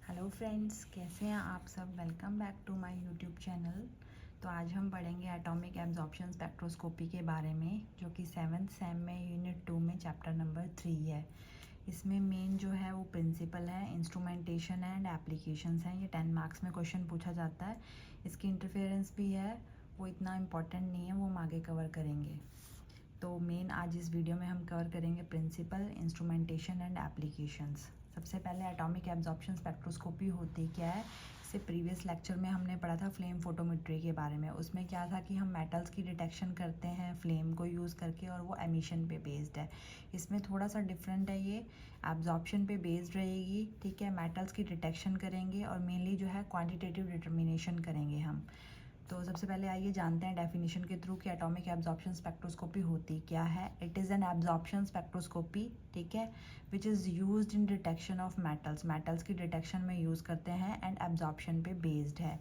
Hello friends, कैसे हैं आप सब। Welcome back to my YouTube channel. तो आज हम पढ़ेंगे एटॉमिक एब्जॉर्प्शन स्पेक्ट्रोस्कोपी के बारे में, जो कि 7th सेम में यूनिट 2 में चैप्टर नंबर 3 है। इसमें मेन जो है वो प्रिंसिपल है, इंस्ट्रूमेंटेशन एंड एप्लीकेशंस हैं। ये 10 मार्क्स में क्वेश्चन पूछा जाता है। इसकी इंटरफेरेंस भी है, वो इतना इम्पॉर्टेंट नहीं है, वो हम आगे कवर करेंगे। तो मेन आज इस वीडियो में हम कवर करेंगे प्रिंसिपल, इंस्ट्रूमेंटेशन एंड एप्लीकेशंस। सबसे पहले एटॉमिक एब्जॉर्प्शन स्पेक्ट्रोस्कोपी होती क्या है। इससे प्रीवियस लेक्चर में हमने पढ़ा था फ्लेम फोटोमेट्री के बारे में। उसमें क्या था कि हम मेटल्स की डिटेक्शन करते हैं फ्लेम को यूज़ करके, और वो एमिशन पे बेस्ड है। इसमें थोड़ा सा डिफरेंट है, ये एब्जॉर्प्शन पे बेस्ड रहेगी। ठीक है, मेटल्स की डिटेक्शन करेंगे और मेनली जो है क्वान्टिटेटिव डिटर्मिनेशन करेंगे हम। तो सबसे पहले आइए जानते हैं डेफिनेशन के थ्रू कि एटॉमिक एब्जॉर्प्शन स्पेक्ट्रोस्कोपी होती क्या है। It is an absorption spectroscopy, ठीक है, which is used in detection of metals. Metals की डिटेक्शन में यूज़ करते हैं एंड एब्जॉर्प्शन पे बेस्ड है।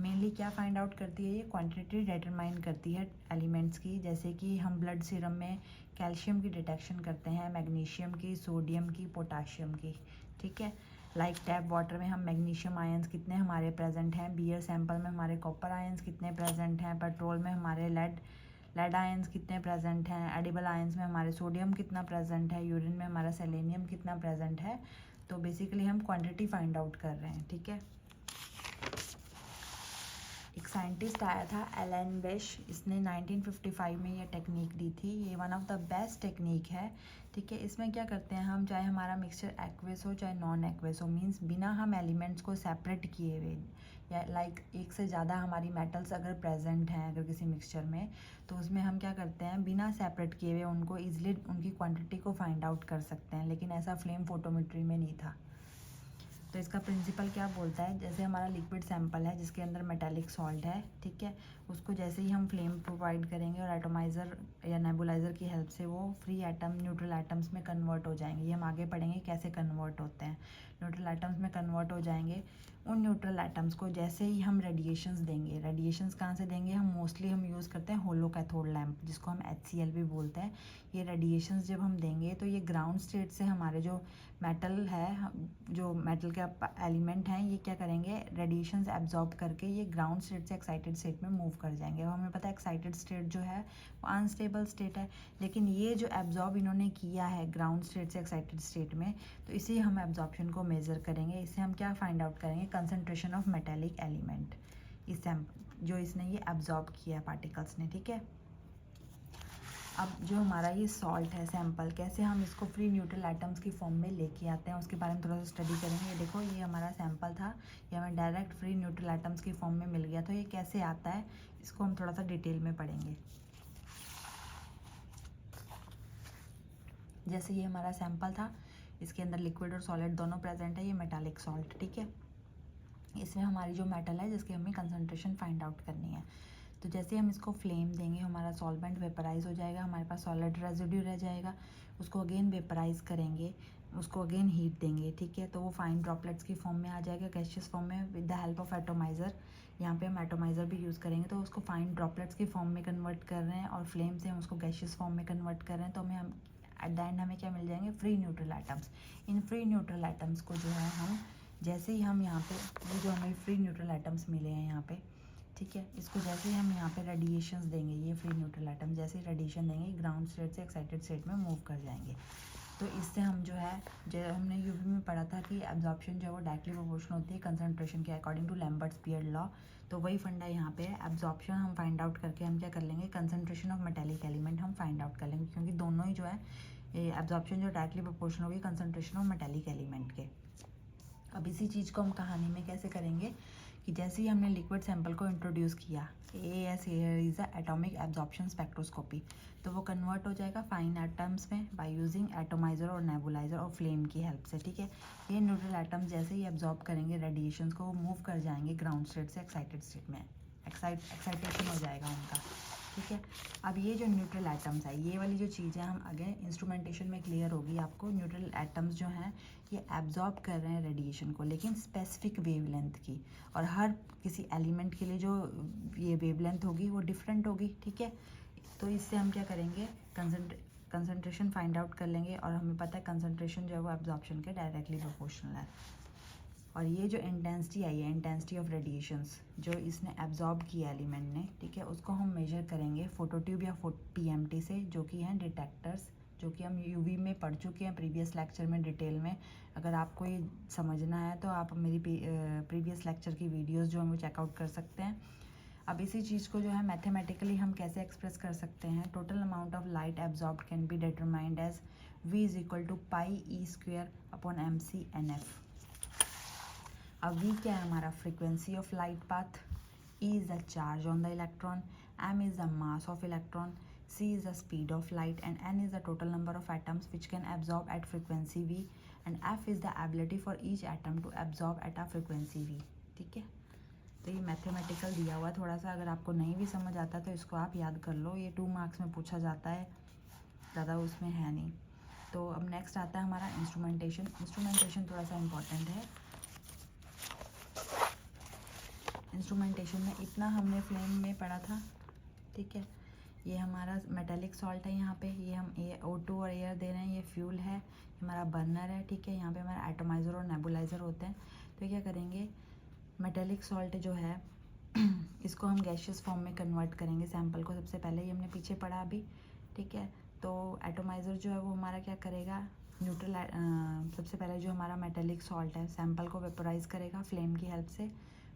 मेनली क्या फाइंड आउट करती है, ये क्वांटिटी डिटरमाइन करती है एलिमेंट्स की। जैसे कि हम ब्लड सीरम में कैल्शियम की डिटेक्शन करते हैं, मैग्नीशियम की, सोडियम की, पोटाशियम की। ठीक है, लाइक टैप वाटर में हम मैग्नीशियम आयंस कितने हमारे प्रेजेंट हैं, बियर सैंपल में हमारे कॉपर आयंस कितने प्रेजेंट हैं, पेट्रोल में हमारे लेड आयंस कितने प्रेजेंट हैं, एडिबल आयंस में हमारे सोडियम कितना प्रेजेंट है, यूरिन में हमारा सेलेनियम कितना प्रेजेंट है। तो बेसिकली हम क्वांटिटी फाइंड आउट कर रहे हैं। ठीक है, एक साइंटिस्ट आया था एलन बेश, इसने 1955 में ये टेक्निक दी थी। ये one of the best technique है। ठीक है, इसमें क्या करते हैं हम, चाहे हमारा मिक्सचर एक्वेस हो चाहे नॉन एक्वेस हो, मींस बिना हम एलिमेंट्स को सेपरेट किए हुए, या लाइक एक से ज़्यादा हमारी मेटल्स अगर प्रेजेंट हैं अगर किसी मिक्सचर में, तो उसमें हम क्या करते हैं, बिना सेपरेट किए हुए उनको ईजिली उनकी क्वान्टिटी को फाइंड आउट कर सकते हैं। लेकिन ऐसा फ्लेम फोटोमेट्री में नहीं था। तो इसका प्रिंसिपल क्या बोलता है, जैसे हमारा लिक्विड सैंपल है जिसके अंदर मेटालिक सॉल्ट है, ठीक है, उसको जैसे ही हम फ्लेम प्रोवाइड करेंगे और एटोमाइज़र या नेबुलाइज़र की हेल्प से वो फ्री एटम न्यूट्रल एटम्स में कन्वर्ट हो जाएंगे। ये हम आगे पढ़ेंगे कैसे कन्वर्ट होते हैं। न्यूट्रल एटम्स में कन्वर्ट हो जाएंगे। उन न्यूट्रल एटम्स को जैसे ही हम रेडिएशंस देंगे, रेडिएशंस कहाँ से देंगे, हम मोस्टली हम यूज़ करते हैं होलो कैथोड लैम्प, जिसको हम HCl भी बोलते हैं। ये रेडिएशंस जब हम देंगे तो ये ग्राउंड स्टेट से हमारे जो मेटल है, जो मेटल के एलिमेंट हैं, ये क्या करेंगे, रेडिएशंस एब्जॉर्ब करके ये ग्राउंड स्टेट से एक्साइटेड स्टेट में मूव कर जाएंगे। और हमें पता है एक्साइटेड स्टेट जो है वो अनस्टेबल स्टेट है, लेकिन ये जो एब्जॉर्ब इन्होंने किया है ग्राउंड स्टेट से एक्साइटेड स्टेट में, तो इसी हम एब्जॉर्प्शन को मेज़र करेंगे। इससे हम क्या फाइंड आउट करेंगे, कंसनट्रेशन ऑफ मेटेलिक एलिमेंट, इस जो इसने ये एब्जॉर्ब किया है पार्टिकल्स ने। ठीक है, अब जो हमारा ये सॉल्ट है सैंपल, कैसे हम इसको फ्री न्यूट्रल एटम्स की फॉर्म में लेके आते हैं उसके बारे में थोड़ा सा स्टडी करेंगे। ये देखो, ये हमारा सैंपल था, ये हमें डायरेक्ट फ्री न्यूट्रल एटम्स की फॉर्म में मिल गया। तो ये कैसे आता है, इसको हम थोड़ा सा डिटेल में पढ़ेंगे। जैसे ये हमारा सैंपल था, इसके अंदर लिक्विड और सॉलिड दोनों प्रेजेंट है। ये मेटालिक सॉल्ट, ठीक है, इसमें हमारी जो मेटल है जिसकी हमें कंसनट्रेशन फाइंड आउट करनी है। तो जैसे हम इसको फ्लेम देंगे, हमारा सॉल्वेंट वेपराइज हो जाएगा, हमारे पास सॉलिड रेजिड्यू रह जाएगा। उसको अगेन वेपराइज करेंगे, उसको अगेन हीट देंगे, ठीक है, तो वो फाइन ड्रॉपलेट्स की फॉर्म में आ जाएगा, गैसियस फॉर्म में, with the help of atomiser. यहाँ पे हम एटोमाइज़र भी यूज़ करेंगे। तो उसको फाइन ड्रॉपलेट्स की फॉर्म में कन्वर्ट कर रहे हैं और फ्लेम से हम उसको गैसियस फॉर्म में कन्वर्ट कर रहे हैं। तो हम एट द एंड हमें क्या मिल जाएंगे, free neutral atoms. In free neutral atoms को जो है हम, जैसे ही हम यहाँ पे, ये जो हमें फ्री न्यूट्रल एटम्स मिले हैं यहाँ पे, ठीक है, इसको जैसे ही हम यहाँ पे रेडिएशंस देंगे, ये फ्री न्यूट्रल एटम जैसे ही रेडिएशन देंगे ग्राउंड स्टेट से एक्साइटेड स्टेट में मूव कर जाएंगे। तो इससे हम जो है, जो हमने यूवी में पढ़ा था कि एब्जॉर्प्शन जो है वो डायरेक्टली प्रोपोर्शनल होती है कंसंट्रेशन के according to Lambert's Beer law. तो वही फंडा यहाँ पे है। एब्जॉर्प्शन हम फाइंड आउट करके हम क्या कर लेंगे, कंसंट्रेशन ऑफ मेटेलिक एलिमेंट हम फाइंड आउट कर लेंगे, क्योंकि दोनों ही जो है, एब्जॉर्प्शन जो डायरेक्टली प्रोपोर्शनल होगी कंसंट्रेशन ऑफ मेटेलिक एलिमेंट के। अब इसी चीज़ को हम कहानी में कैसे करेंगे, कि जैसे ही हमने लिक्विड सैंपल को इंट्रोड्यूस किया, AS here is a atomic absorption spectroscopy, तो वो कन्वर्ट हो जाएगा फाइन एटम्स में बाय यूजिंग एटोमाइज़र और नेबुलाइज़र और फ्लेम की हेल्प से। ठीक है, ये न्यूट्रल एटम्स जैसे ही एब्जॉर्ब करेंगे रेडिएशंस को, वो मूव कर जाएंगे ग्राउंड स्टेट से एक्साइटेड स्टेट में, एक्साइटेशन हो जाएगा उनका। ठीक है, अब ये जो न्यूट्रल एटम्स है, ये वाली जो चीज़ है, हम अगेन इंस्ट्रूमेंटेशन में क्लियर होगी आपको। न्यूट्रल एटम्स जो हैं ये एब्जॉर्ब कर रहे हैं रेडिएशन को, लेकिन स्पेसिफिक वेवलेंथ की, और हर किसी एलिमेंट के लिए जो ये वेवलेंथ होगी वो डिफरेंट होगी। ठीक है, तो इससे हम क्या करेंगे, कंसंट्रेशन फाइंड आउट कर लेंगे, और हमें पता है कंसंट्रेशन जो है वो एब्जॉर्प्शन के डायरेक्टली प्रोपोर्शनल है। और ये जो इंटेंसिटी आई है, इंटेंसिटी ऑफ रेडिएशंस जो इसने एब्जॉर्ब किया एलिमेंट ने, ठीक है, उसको हम मेजर करेंगे फोटोट्यूब या पीएमटी से, जो कि हैं डिटेक्टर्स, जो कि हम यूवी में पढ़ चुके हैं प्रीवियस लेक्चर में डिटेल में। अगर आपको ये समझना है तो आप मेरी प्रीवियस लेक्चर की वीडियोस जो हैं वो चेकआउट कर सकते हैं। अब इसी चीज़ को जो है मैथमेटिकली हम कैसे एक्सप्रेस कर सकते हैं, total amount of light absorbed can be determined as V is equal to pi e square upon MC/NF। अब V क्या है हमारा, frequency of light path, E is the charge on the electron, M is the mass of electron, C is the speed of light, and N is the total number of atoms which can absorb at frequency V, and F is the ability for each atom to absorb at a frequency V। ठीक है, तो ये mathematical दिया हुआ थोड़ा सा, अगर आपको नहीं भी समझ आता तो इसको आप याद कर लो, ये 2 मार्क्स में पूछा जाता है, ज़्यादा उसमें है नहीं। तो अब नेक्स्ट आता है हमारा इंस्ट्रूमेंटेशन। इंस्ट्रूमेंटेशन थोड़ा सा इम्पॉर्टेंट है। इंस्ट्रूमेंटेशन में इतना हमने फ्लेम में पढ़ा था, ठीक है। ये हमारा मेटालिक सॉल्ट है, यहाँ पे ये हम O2 और एयर दे रहे हैं, ये फ्यूल है, हमारा बर्नर है, ठीक है। यहाँ पे हमारा एटोमाइज़र और नेबुलाइज़र होते हैं। तो क्या करेंगे, मेटालिक सॉल्ट जो है इसको हम गैशियस फॉर्म में कन्वर्ट करेंगे सैंपल को। सबसे पहले ये हमने पीछे पढ़ा अभी, ठीक है। तो एटोमाइज़र जो है वो हमारा क्या करेगा, न्यूट्रल सबसे पहले जो हमारा मेटालिक सॉल्ट है सैंपल को वेपोराइज़ करेगा फ्लेम की हेल्प से।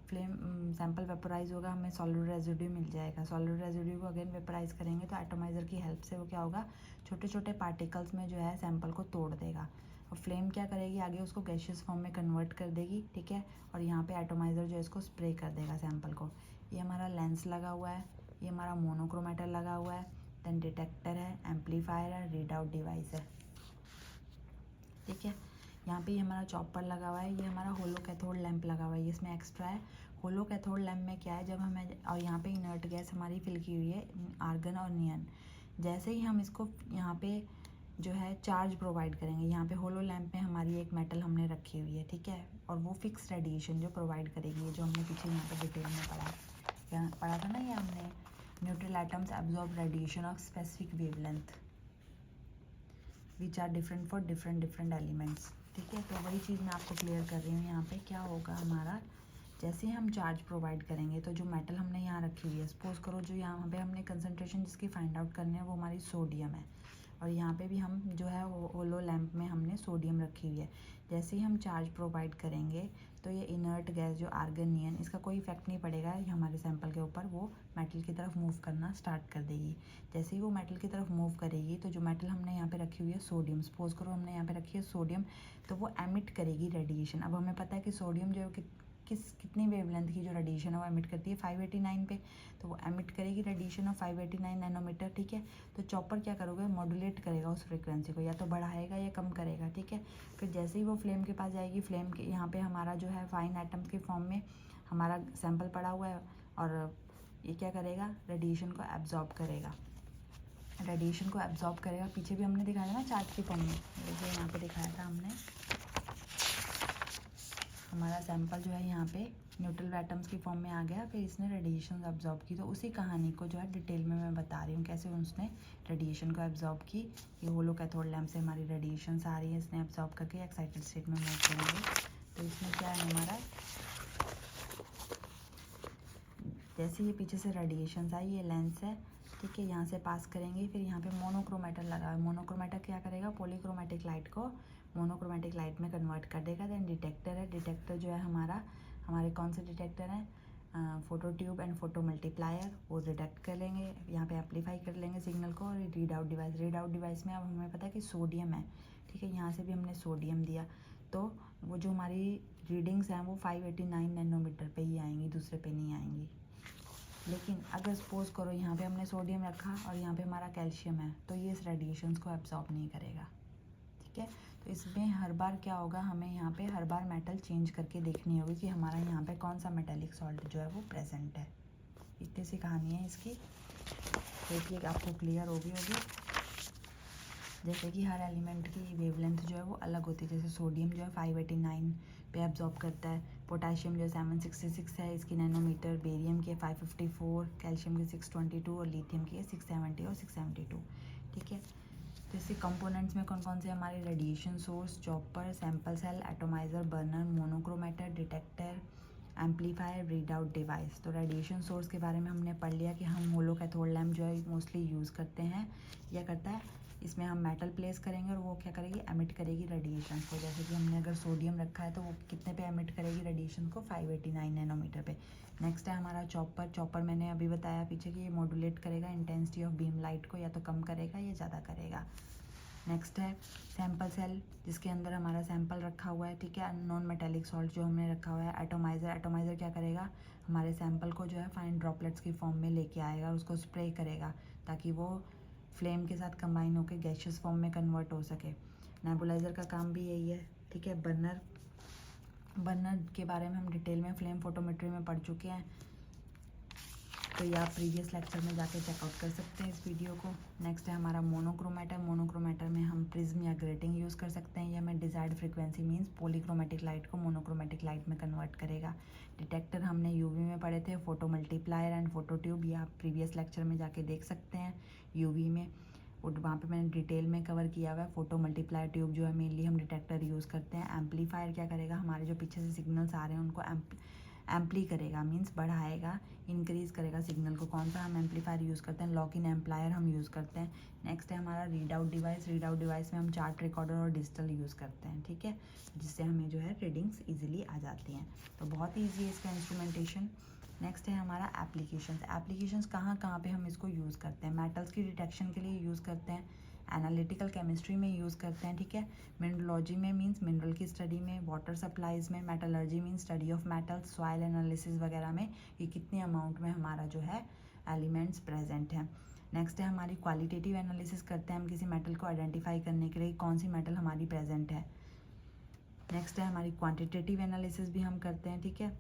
फ्लेम सैंपल वेपोराइज होगा, हमें सॉलिड रेजिड्यू मिल जाएगा। सॉलिड रेजिड्यू को अगेन वेपोराइज करेंगे तो एटोमाइज़र की हेल्प से वो क्या होगा, छोटे छोटे पार्टिकल्स में जो है सैंपल को तोड़ देगा। और फ्लेम क्या करेगी, आगे उसको गैशियस फॉर्म में कन्वर्ट कर देगी, ठीक है। और यहाँ पे एटोमाइज़र जो है इसको स्प्रे कर देगा सैंपल को। ये हमारा लेंस लगा हुआ है, ये हमारा मोनोक्रोमेटर लगा हुआ है, देन डिटेक्टर है, एम्पलीफायर है, रीड आउट डिवाइस है, ठीक है। यहाँ पे ये हमारा चॉपर लगा हुआ है, ये हमारा होलो कैथोड लैंप लगा हुआ है, ये इसमें एक्स्ट्रा है। होलो कैथोड लैंप में क्या है, जब हमें, और यहाँ पे इनर्ट गैस हमारी फिल की हुई है आर्गन और नियन। जैसे ही हम इसको यहाँ पे जो है चार्ज प्रोवाइड करेंगे, यहाँ पे होलो लैंप में हमारी एक मेटल हमने रखी हुई है, ठीक है। और वो फिक्स रेडिएशन जो प्रोवाइड करेगी, जो हमने पीछे यहाँ पे डिटेल में पढ़ा था ना, ये हमने neutral atoms absorb radiation of specific wavelength which are different for different elements, ठीक है। तो वही चीज़ मैं आपको क्लियर कर रही हूँ। यहाँ पे क्या होगा हमारा, जैसे ही हम चार्ज प्रोवाइड करेंगे तो जो मेटल हमने यहाँ रखी हुई है, सपोज करो जो यहाँ पे हमने कंसंट्रेशन जिसकी फाइंड आउट करनी है वो हमारी सोडियम है, और यहाँ पे भी हम जो है होलो लैंप में हमने सोडियम रखी हुई है। जैसे ही हम चार्ज प्रोवाइड करेंगे तो ये इनर्ट गैस जो आर्गन नियन, इसका कोई इफेक्ट नहीं पड़ेगा हमारे सैंपल के ऊपर, वो मेटल की तरफ मूव करना स्टार्ट कर देगी। जैसे ही वो मेटल की तरफ मूव करेगी तो जो मेटल हमने यहाँ पे रखी हुई है सोडियम, सपोज करो हमने यहाँ पे रखी है सोडियम, तो वो एमिट करेगी रेडिएशन। अब हमें पता है कि सोडियम जो है कितनी वेवलेंथ की जो रेडिएशन है वो एमिट करती है 589 पे, तो वो एमिट करेगी रेडिएशन ऑफ 589 नैनोमीटर, ठीक है। तो चॉपर क्या करोगे, मॉड्यूलेट करेगा उस फ्रीक्वेंसी को, या तो बढ़ाएगा या कम करेगा, ठीक है। फिर जैसे ही वो फ्लेम के पास जाएगी, फ्लेम के यहाँ पे हमारा जो है फाइन एटम्स के फॉर्म में हमारा सैंपल पड़ा हुआ है, और ये क्या करेगा, रेडिएशन को एब्जॉर्ब करेगा। रेडिएशन को एब्जॉर्ब करेगा, पीछे भी हमने दिखाया था ना चार्ट के फॉर्म में, जैसे यहाँ पे दिखाया था हमने, हमारा सैंपल जो है यहाँ पे न्यूट्रल एटम्स की फॉर्म में आ गया, फिर इसने रेडिएशन एब्जॉर्ब की। तो उसी कहानी को जो है डिटेल में मैं बता रही हूँ कैसे उसने रेडिएशन को एब्जॉर्ब की। ये होलो कैथोड लैंप से हमारी रेडिएशन आ रही है, इसने एब्जॉर्ब करके एक्साइटेड स्टेट में मूव करेंगे। तो इसमें क्या है हमारा, जैसे ये पीछे से रेडिएशन आई, ये लेंस है, ठीक है, यहाँ से पास करेंगे। फिर यहाँ पे मोनोक्रोमेटर लगा है, मोनोक्रोमेटर क्या करेगा, पॉलीक्रोमेटिक लाइट को मोनोक्रोमेटिक लाइट में कन्वर्ट कर देगा। देन डिटेक्टर है, डिटेक्टर जो है हमारे कौन से डिटेक्टर हैं, photo tube and photo multiplier, वो डिटेक्ट कर लेंगे, यहाँ पे एम्पलीफाई कर लेंगे सिग्नल को। और read out device, read out device में अब हमें पता है कि सोडियम है, ठीक है, यहाँ से भी हमने सोडियम दिया, तो वो जो हमारी रीडिंग्स हैं वो 589 नैनोमीटर पे ही आएंगी, दूसरे पे नहीं आएंगी। लेकिन अगर सपोज करो यहाँ पे हमने सोडियम रखा और यहाँ पे हमारा कैल्शियम है, तो ये इस रेडिएशंस को एब्जॉर्ब नहीं करेगा, ठीक है। तो इसमें हर बार क्या होगा, हमें यहाँ पे हर बार मेटल चेंज करके देखनी होगी कि हमारा यहाँ पे कौन सा मेटेलिक सॉल्ट जो है वो प्रेजेंट है। इतनी सी कहानी है इसकी, देखिए आपको क्लियर होगी। जैसे कि हर एलिमेंट की वेवलेंथ जो है वो अलग होती है, जैसे सोडियम जो है 589 पे एब्जॉर्ब करता है, पोटाशियम जो है 766 है इसकी नैनोमीटर, बेरियम की 554, कैल्शियम की 622 और लिथियम की 670 और 672, ठीक है। तो इसके कंपोनेंट्स में कौन कौन से हमारे radiation source, chopper, sample cell, atomiser, burner, monochromator, detector, amplifier, read out device. तो रेडिएशन सोर्स के बारे में हमने पढ़ लिया कि हम होलो कैथोड लैम्प जो है मोस्टली यूज़ करते हैं। यह करता है, इसमें हम मेटल प्लेस करेंगे और वो क्या करेगी, एमिट करेगी रेडिएशन को। जैसे कि हमने अगर सोडियम रखा है तो वो कितने पे एमिट करेगी रेडिएशन को, 589 नैनोमीटर पे। नेक्स्ट है हमारा चॉपर। चॉपर मैंने अभी बताया पीछे कि ये मॉड्यूलेट करेगा इंटेंसिटी ऑफ बीम लाइट को, या तो कम करेगा या ज़्यादा करेगा। नेक्स्ट है सैंपल सेल, जिसके अंदर हमारा सैंपल रखा हुआ है, ठीक है, नॉन मेटेलिक सॉल्ट जो हमने रखा हुआ है। एटोमाइज़र, एटोमाइज़र क्या करेगा, हमारे सैंपल को जो है फाइन ड्रॉपलेट्स की फॉर्म में लेके आएगा और उसको स्प्रे करेगा ताकि वो फ्लेम के साथ कंबाइन होकर गैशियस फॉर्म में कन्वर्ट हो सके। नेबुलाइज़र का काम भी यही है, ठीक है। बर्नर, बर्नर के बारे में हम डिटेल में फ्लेम फोटोमेट्री में पढ़ चुके हैं, तो ये आप प्रीवियस लेक्चर में जाके चेकआउट कर सकते हैं इस वीडियो को। नेक्स्ट है हमारा मोनोक्रोमेटर। मोनोक्रोमेटर में हम प्रिज्म या ग्रेटिंग यूज़ कर सकते हैं। ये हमें desired frequency means polychromatic light को मोनोक्रोमेटिक लाइट में कन्वर्ट करेगा। डिटेक्टर हमने यूवी में पढ़े थे, photo multiplier and photo tube, ये आप प्रीवियस लेक्चर में जाके देख सकते हैं यूवी में, और वहाँ पे मैंने डिटेल में कवर किया हुआ है। फोटो मल्टीप्लायर ट्यूब जो है मेनली हम डिटेक्टर यूज़ करते हैं। एम्पलीफायर क्या करेगा, हमारे जो पीछे से सिग्नल्स आ रहे हैं उनको एम्पली करेगा, मीन्स बढ़ाएगा, इंक्रीज़ करेगा सिग्नल को। कौन सा हम एम्पलीफायर यूज़ करते हैं, लॉक इन एम्पलायर हम यूज़ करते हैं। नेक्स्ट है हमारा read out device. Read out device में हम चार्ट रिकॉर्डर और डिजिटल यूज़ करते हैं, ठीक है, जिससे हमें जो है रीडिंग्स ईजिली आ जाती हैं। तो बहुत ईजी है इसका इंस्ट्रूमेंटेशन। नेक्स्ट है हमारा एप्लीकेशंस। एप्लीकेशंस कहाँ कहाँ पे हम इसको यूज़ करते हैं, मेटल्स की डिटेक्शन के लिए यूज़ करते हैं, एनालिटिकल केमिस्ट्री में यूज़ करते हैं, ठीक है, मिनरलॉजी में मींस मिनरल की स्टडी में, वाटर सप्लाईज में, metallurgy means study of metals, soil analysis वगैरह में ये कितने अमाउंट में हमारा जो है एलिमेंट्स प्रेजेंट हैं। नेक्स्ट है हमारी क्वालिटेटिव एनालिसिस करते हैं हम किसी मेटल को आइडेंटिफाई करने के लिए कौन सी मेटल हमारी प्रेजेंट है। नेक्स्ट है हमारी क्वान्टिटेटिव एनालिसिस भी हम करते हैं, ठीक है।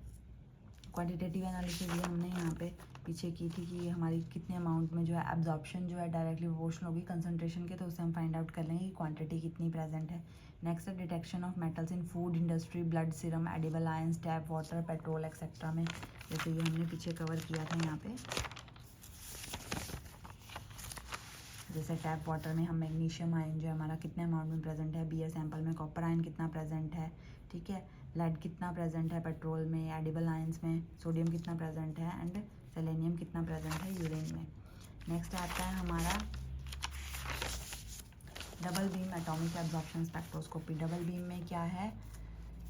क्वांटिटेटिव एनालिसिस ये हमने यहाँ पे पीछे की थी कि हमारी कितने अमाउंट में जो है एब्जॉर्प्शन जो है डायरेक्टली प्रोपोर्शनल होगी कंसंट्रेशन के, तो उससे हम फाइंड आउट कर लेंगे कि क्वांटिटी कितनी प्रेजेंट है। नेक्स्ट है detection of metals in food industry, blood serum, edible ions, tap water, petrol etcetera में, जैसे ये हमने पीछे कवर किया था यहाँ पे। जैसे टैप वाटर में हम मैग्नीशियम आयन जो है हमारा कितने अमाउंट में प्रेजेंट है, बीयर सैंपल में कॉपर आयन कितना प्रेजेंट है, ठीक है, लेड कितना प्रेजेंट है पेट्रोल में, एडिबल आयंस में सोडियम कितना प्रेजेंट है, एंड सेलेनियम कितना प्रेजेंट है यूरेन में। नेक्स्ट आता है हमारा double beam atomic absorption spectroscopy. Double beam में क्या है,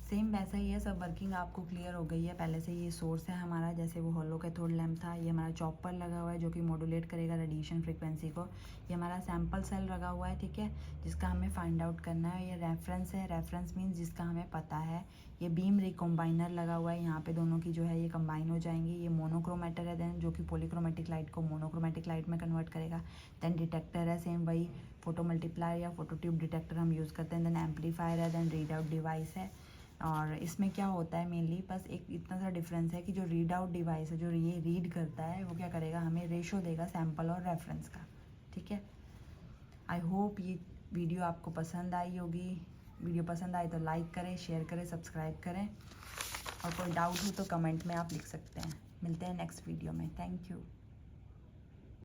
सेम वैसा ही है, सब वर्किंग आपको क्लियर हो गई है पहले से। ये सोर्स है हमारा, जैसे वो होलो कैथोड लैम्प था, ये हमारा चॉपर लगा हुआ है जो कि मॉड्यूलेट करेगा रेडिएशन फ्रीक्वेंसी को। ये हमारा सैंपल सेल लगा हुआ है, ठीक है, जिसका हमें फाइंड आउट करना है। ये रेफरेंस है, रेफरेंस मीन्स जिसका हमें पता है। ये बीम रिकम्बाइनर लगा हुआ है, यहाँ पे दोनों की जो है ये कंबाइन हो जाएंगी। ये मोनोक्रोमेटर है देन, जो कि पॉलीक्रोमेटिक लाइट को मोनोक्रोमेटिक लाइट में कन्वर्ट करेगा। देन डिटेक्टर है, सेम वही फोटो मल्टीप्लायर या फोटो ट्यूब डिटेक्टर हम यूज़ करते हैं। देन एम्पलीफायर है, देन रीड आउट डिवाइस है। और इसमें क्या होता है मेनली, बस एक इतना सा डिफरेंस है कि जो रीड आउट डिवाइस है, जो ये रीड करता है, वो क्या करेगा, हमें रेशो देगा सैंपल और रेफरेंस का, ठीक है। आई होप ये वीडियो आपको पसंद आई होगी। वीडियो पसंद आई तो लाइक करें, शेयर करें, सब्सक्राइब करें, और कोई डाउट हो तो कमेंट में आप लिख सकते हैं। मिलते हैं नेक्स्ट वीडियो में। Thank you.